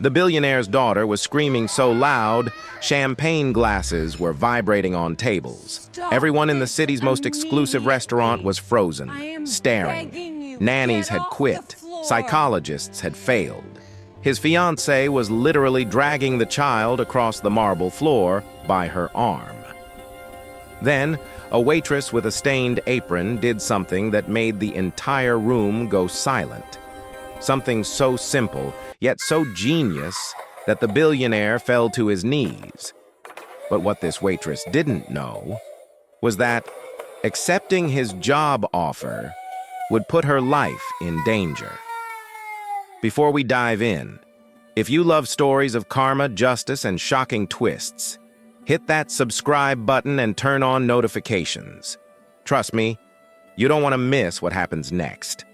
The billionaire's daughter was screaming so loud, champagne glasses were vibrating on tables. Everyone in the city's most exclusive restaurant was frozen, staring. Nannies had quit. Psychologists had failed. His fiancée was literally dragging the child across the marble floor by her arm. Then, a waitress with a stained apron did something that made the entire room go silent. Something so simple, yet so genius, that the billionaire fell to his knees. But what this waitress didn't know was that accepting his job offer would put her life in danger. Before we dive in, if you love stories of karma, justice, and shocking twists, hit that subscribe button and turn on notifications. Trust me, you don't want to miss what happens next.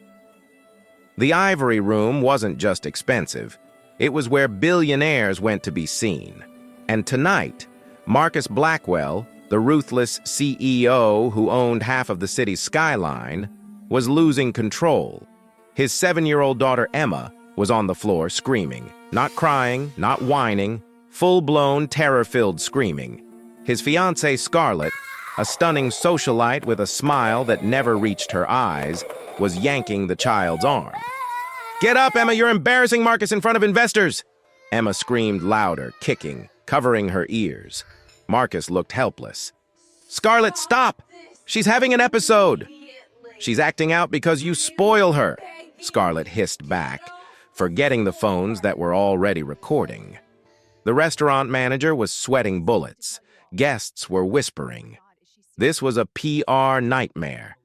The Ivory Room wasn't just expensive, it was where billionaires went to be seen. And tonight, Marcus Blackwell, the ruthless CEO who owned half of the city's skyline, was losing control. His 7-year-old daughter Emma was on the floor screaming, not crying, not whining, full-blown terror-filled screaming. His fiancée Scarlett, a stunning socialite with a smile that never reached her eyes, was yanking the child's arm. "Get up, Emma, you're embarrassing Marcus in front of investors!" Emma screamed louder, kicking, covering her ears. Marcus looked helpless. "Scarlett, stop! She's having an episode!" "She's acting out because you spoil her," Scarlett hissed back, forgetting the phones that were already recording. The restaurant manager was sweating bullets. Guests were whispering. This was a PR nightmare.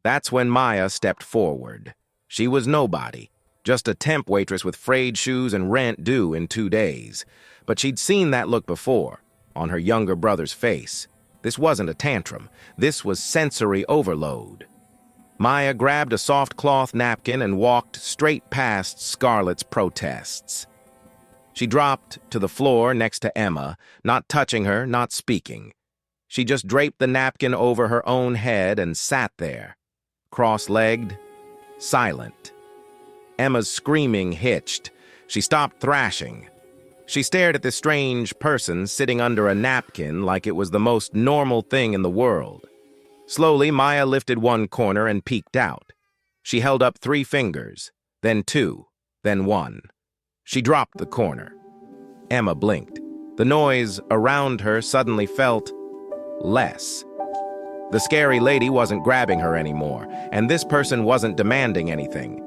That's when Maya stepped forward. She was nobody, just a temp waitress with frayed shoes and rent due in 2 days. But she'd seen that look before, on her younger brother's face. This wasn't a tantrum. This was sensory overload. Maya grabbed a soft cloth napkin and walked straight past Scarlett's protests. She dropped to the floor next to Emma, not touching her, not speaking. She just draped the napkin over her own head and sat there, cross-legged, silent. Emma's screaming hitched. She stopped thrashing. She stared at this strange person sitting under a napkin like it was the most normal thing in the world. Slowly, Maya lifted one corner and peeked out. She held up 3 fingers, then 2, then 1. She dropped the corner. Emma blinked. The noise around her suddenly felt less. The scary lady wasn't grabbing her anymore, and this person wasn't demanding anything.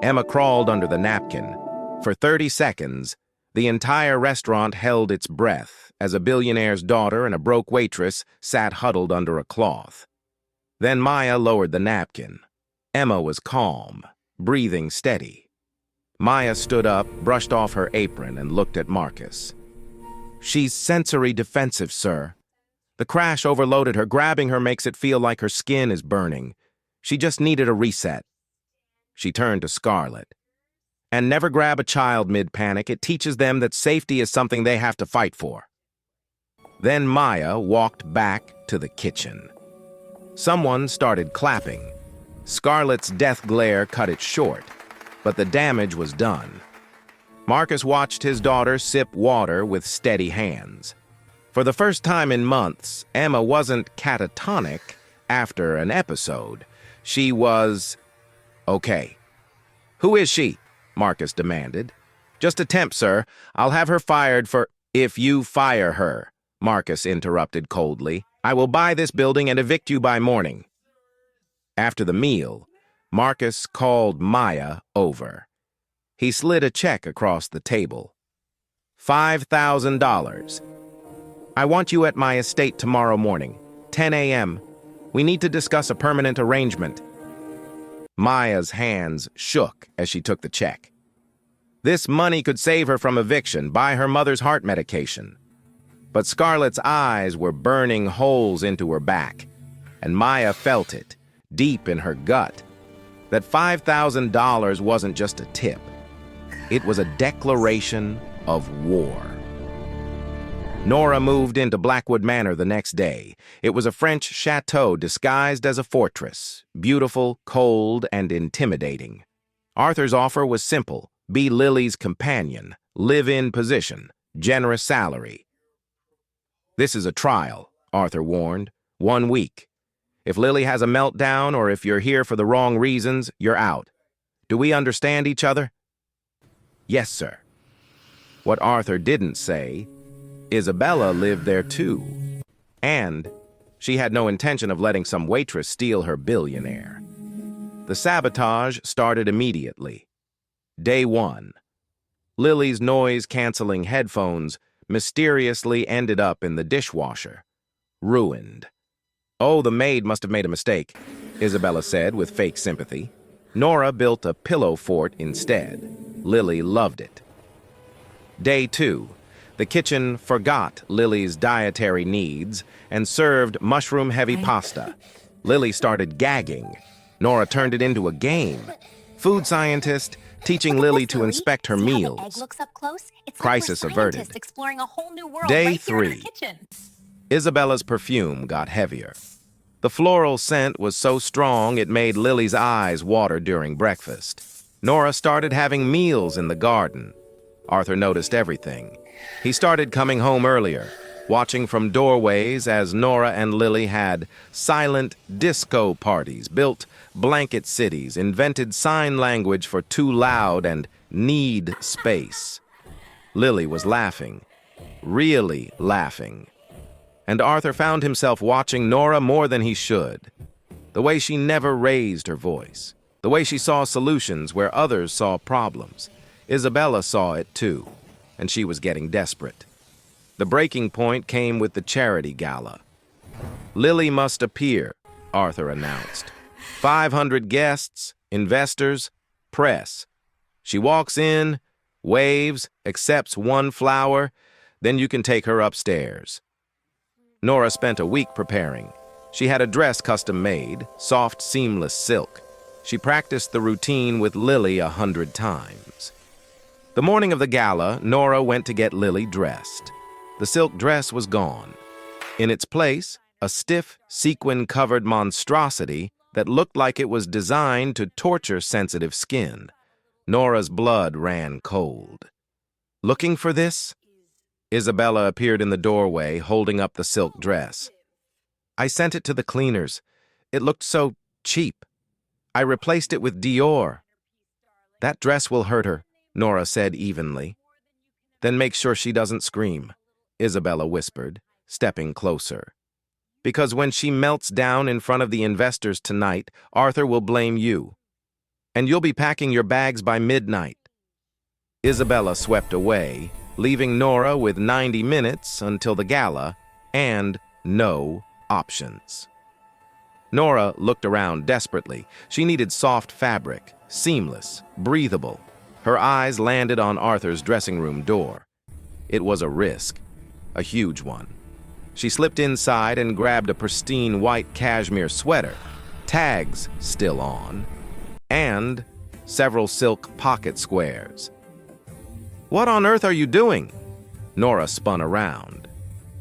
Emma crawled under the napkin. For 30 seconds, the entire restaurant held its breath as a billionaire's daughter and a broke waitress sat huddled under a cloth. Then Maya lowered the napkin. Emma was calm, breathing steady. Maya stood up, brushed off her apron, and looked at Marcus. "She's sensory defensive, sir. The crash overloaded her. Grabbing her makes it feel like her skin is burning. She just needed a reset." She turned to Scarlett. "And never grab a child mid-panic. It teaches them that safety is something they have to fight for." Then Maya walked back to the kitchen. Someone started clapping. Scarlett's death glare cut it short, but the damage was done. Marcus watched his daughter sip water with steady hands. For the first time in months, Emma wasn't catatonic after an episode. She was okay. "Who is she?" Marcus demanded. "Just a temp, sir. I'll have her fired for—" "If you fire her," Marcus interrupted coldly, "I will buy this building and evict you by morning." After the meal, Marcus called Maya over. He slid a check across the table. $5,000. "I want you at my estate tomorrow morning, 10 a.m. We need to discuss a permanent arrangement." Maya's hands shook as she took the check. This money could save her from eviction, buy her mother's heart medication. But Scarlett's eyes were burning holes into her back, and Maya felt it, deep in her gut, that $5,000 wasn't just a tip. It was a declaration of war. Nora moved into Blackwood Manor the next day. It was a French chateau disguised as a fortress, beautiful, cold, and intimidating. Arthur's offer was simple: be Lily's companion, live-in position, generous salary. This is a trial, Arthur warned. 1 week. If Lily has a meltdown or if you're here for the wrong reasons, you're out. Do we understand each other? Yes, sir. What Arthur didn't say, Isabella lived there too. And she had no intention of letting some waitress steal her billionaire. The sabotage started immediately. Day 1. Lily's noise-canceling headphones mysteriously ended up in the dishwasher. Ruined. Oh, the maid must have made a mistake, Isabella said with fake sympathy. Nora built a pillow fort instead. Lily loved it. Day 2. The kitchen forgot Lily's dietary needs and served mushroom-heavy pasta. Lily started gagging. Nora turned it into a game. Food scientist teaching Lily to inspect her meals. Crisis averted. Day 3. Isabella's perfume got heavier. The floral scent was so strong it made Lily's eyes water during breakfast. Nora started having meals in the garden. Arthur noticed everything. He started coming home earlier, watching from doorways as Nora and Lily had silent disco parties, built blanket cities, invented sign language for too loud and need space. Lily was laughing, really laughing. And Arthur found himself watching Nora more than he should. The way she never raised her voice. The way she saw solutions where others saw problems. Isabella saw it too, and she was getting desperate. The breaking point came with the charity gala. Lily must appear, Arthur announced. 500 guests, investors, press. She walks in, waves, accepts 1 flower, then you can take her upstairs. Nora spent a week preparing. She had a dress custom made, soft, seamless silk. She practiced the routine with Lily 100 times. The morning of the gala, Nora went to get Lily dressed. The silk dress was gone. In its place, a stiff, sequin-covered monstrosity that looked like it was designed to torture sensitive skin. Nora's blood ran cold. Looking for this? Isabella appeared in the doorway, holding up the silk dress. I sent it to the cleaners. It looked so cheap. I replaced it with Dior. That dress will hurt her, Nora said evenly. Then make sure she doesn't scream, Isabella whispered, stepping closer. Because when she melts down in front of the investors tonight, Arthur will blame you. And you'll be packing your bags by midnight. Isabella swept away, leaving Nora with 90 minutes until the gala and no options. Nora looked around desperately. She needed soft fabric, seamless, breathable. Her eyes landed on Arthur's dressing room door. It was a risk, a huge one. She slipped inside and grabbed a pristine white cashmere sweater, tags still on, and several silk pocket squares. What on earth are you doing? Nora spun around.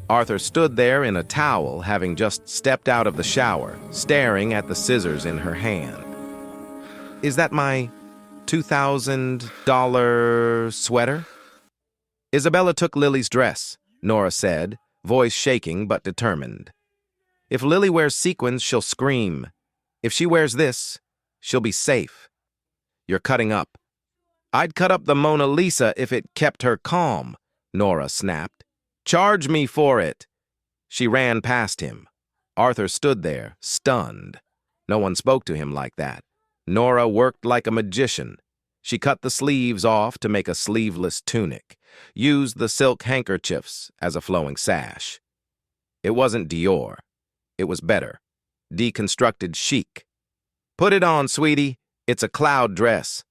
Arthur stood there in a towel, having just stepped out of the shower, staring at the scissors in her hand. Is that my $2,000 sweater? Isabella took Lily's dress, Nora said, voice shaking but determined. If Lily wears sequins, she'll scream. If she wears this, she'll be safe. You're cutting up. I'd cut up the Mona Lisa if it kept her calm, Nora snapped. Charge me for it. She ran past him. Arthur stood there, stunned. No one spoke to him like that. Nora worked like a magician. She cut the sleeves off to make a sleeveless tunic, used the silk handkerchiefs as a flowing sash. It wasn't Dior. It was better. Deconstructed chic. Put it on, sweetie. It's a cloud dress.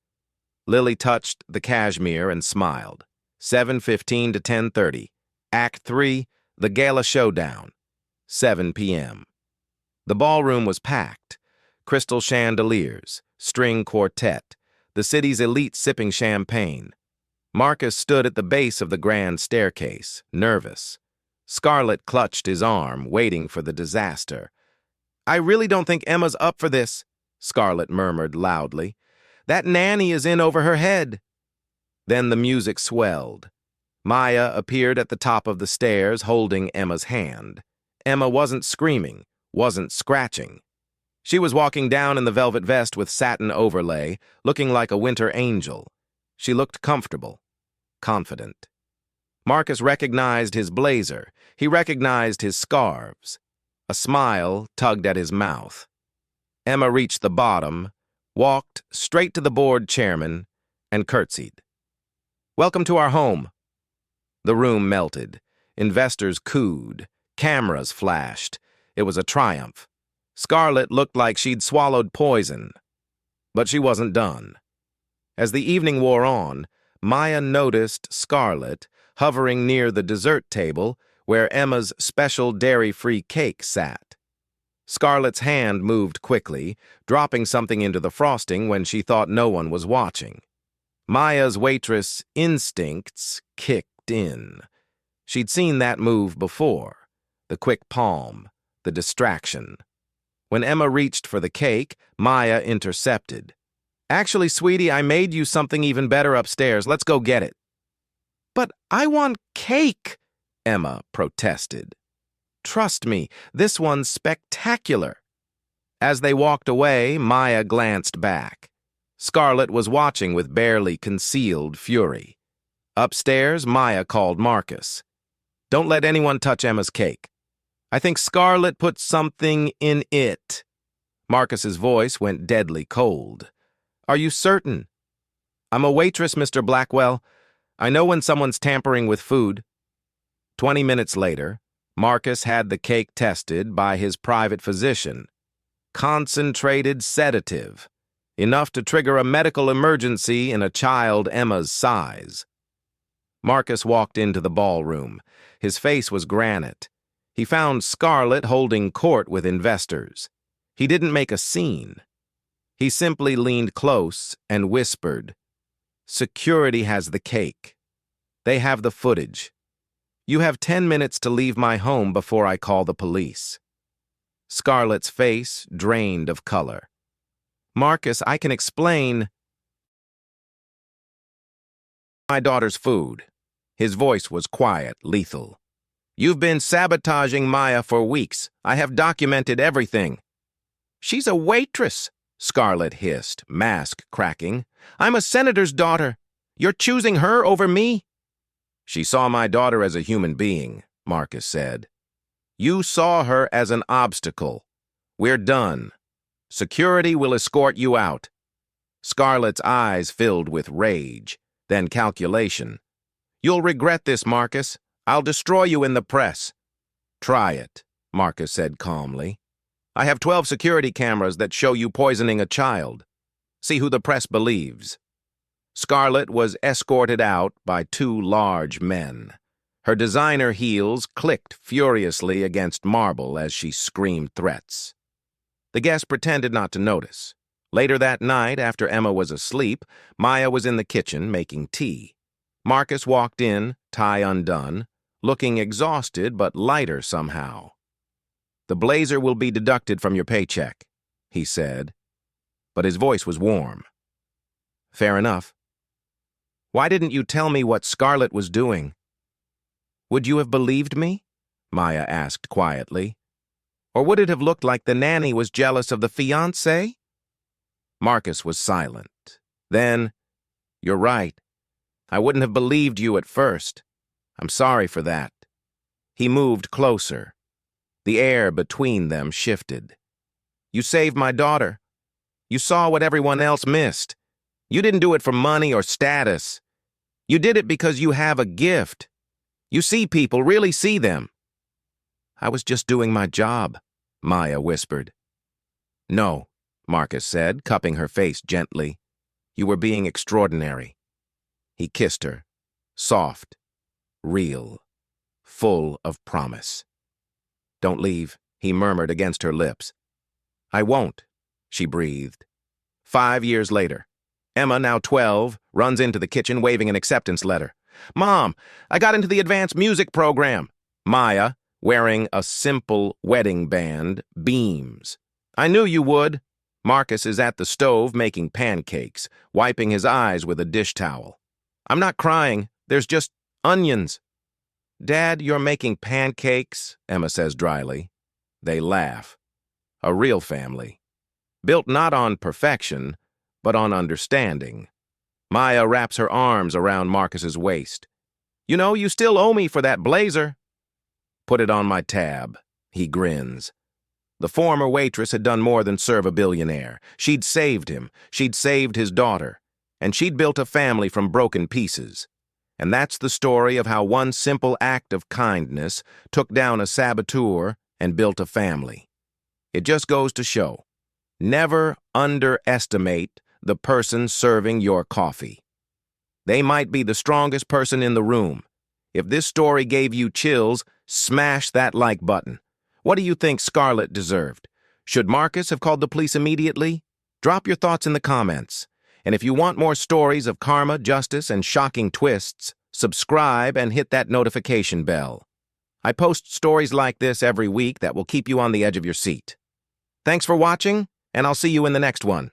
Lily touched the cashmere and smiled. 7:15 to 10:30. Act 3, the gala showdown. 7 p.m. The ballroom was packed. Crystal chandeliers, string quartet, the city's elite sipping champagne. Marcus stood at the base of the grand staircase, nervous. Scarlett clutched his arm, waiting for the disaster. I really don't think Emma's up for this, Scarlett murmured loudly. That nanny is in over her head. Then the music swelled. Maya appeared at the top of the stairs holding Emma's hand. Emma wasn't screaming, wasn't scratching. She was walking down in the velvet vest with satin overlay, looking like a winter angel. She looked comfortable, confident. Marcus recognized his blazer. He recognized his scarves. A smile tugged at his mouth. Emma reached the bottom, walked straight to the board chairman, and curtsied. "Welcome to our home." The room melted. Investors cooed. Cameras flashed. It was a triumph. Scarlett looked like she'd swallowed poison. But she wasn't done. As the evening wore on, Maya noticed Scarlett hovering near the dessert table where Emma's special dairy-free cake sat. Scarlett's hand moved quickly, dropping something into the frosting when she thought no one was watching. Maya's waitress instincts kicked in. She'd seen that move before. The quick palm, the distraction. When Emma reached for the cake, Maya intercepted. "Actually, sweetie, I made you something even better upstairs. Let's go get it." "But I want cake," Emma protested. "Trust me, this one's spectacular." As they walked away, Maya glanced back. Scarlett was watching with barely concealed fury. Upstairs, Maya called Marcus. "Don't let anyone touch Emma's cake. I think Scarlett put something in it." Marcus's voice went deadly cold. "Are you certain?" "I'm a waitress, Mr. Blackwell. I know when someone's tampering with food." 20 minutes later, Marcus had the cake tested by his private physician. Concentrated sedative. Enough to trigger a medical emergency in a child Emma's size. Marcus walked into the ballroom. His face was granite. He found Scarlett holding court with investors. He didn't make a scene. He simply leaned close and whispered, "Security has the cake. They have the footage. You have 10 minutes to leave my home before I call the police." Scarlett's face drained of color. "Marcus, I can explain." "My daughter's food." His voice was quiet, lethal. "You've been sabotaging Maya for weeks. I have documented everything." "She's a waitress," Scarlett hissed, mask cracking. "I'm a senator's daughter. You're choosing her over me?" "She saw my daughter as a human being," Marcus said. "You saw her as an obstacle. We're done. Security will escort you out." Scarlett's eyes filled with rage, then calculation. "You'll regret this, Marcus. I'll destroy you in the press." "Try it," Marcus said calmly. "I have 12 security cameras that show you poisoning a child. See who the press believes." Scarlett was escorted out by 2 large men. Her designer heels clicked furiously against marble as she screamed threats. The guest pretended not to notice. Later that night, after Emma was asleep, Maya was in the kitchen making tea. Marcus walked in, tie undone, looking exhausted but lighter somehow. "The blazer will be deducted from your paycheck," he said, but his voice was warm. "Fair enough. Why didn't you tell me what Scarlett was doing?" "Would you have believed me?" Maya asked quietly. "Or would it have looked like the nanny was jealous of the fiancée?" Marcus was silent. Then, "You're right. I wouldn't have believed you at first. I'm sorry for that." He moved closer. The air between them shifted. "You saved my daughter. You saw what everyone else missed. You didn't do it for money or status. You did it because you have a gift. You see people, really see them." "I was just doing my job," Maya whispered. "No," Marcus said, cupping her face gently. "You were being extraordinary." He kissed her, soft, real, full of promise. "Don't leave," he murmured against her lips. "I won't," she breathed. 5 years later, Emma, now 12, runs into the kitchen waving an acceptance letter. "Mom, I got into the advanced music program." Maya, wearing a simple wedding band, beams. "I knew you would." Marcus is at the stove making pancakes, wiping his eyes with a dish towel. I'm not crying. There's just onions. Dad, you're making pancakes, Emma says dryly. They laugh. A real family. Built not on perfection, but on understanding. Maya wraps her arms around Marcus's waist. You know, you still owe me for that blazer. Put it on my tab. He grins. The former waitress had done more than serve a billionaire. She'd saved him. She'd saved his daughter. And she'd built a family from broken pieces. And that's the story of how one simple act of kindness took down a saboteur and built a family. It just goes to show, never underestimate the person serving your coffee. They might be the strongest person in the room. If this story gave you chills, smash that like button. What do you think Scarlett deserved? Should Marcus have called the police immediately? Drop your thoughts in the comments. And if you want more stories of karma, justice, and shocking twists, subscribe and hit that notification bell. I post stories like this every week that will keep you on the edge of your seat. Thanks for watching, and I'll see you in the next one.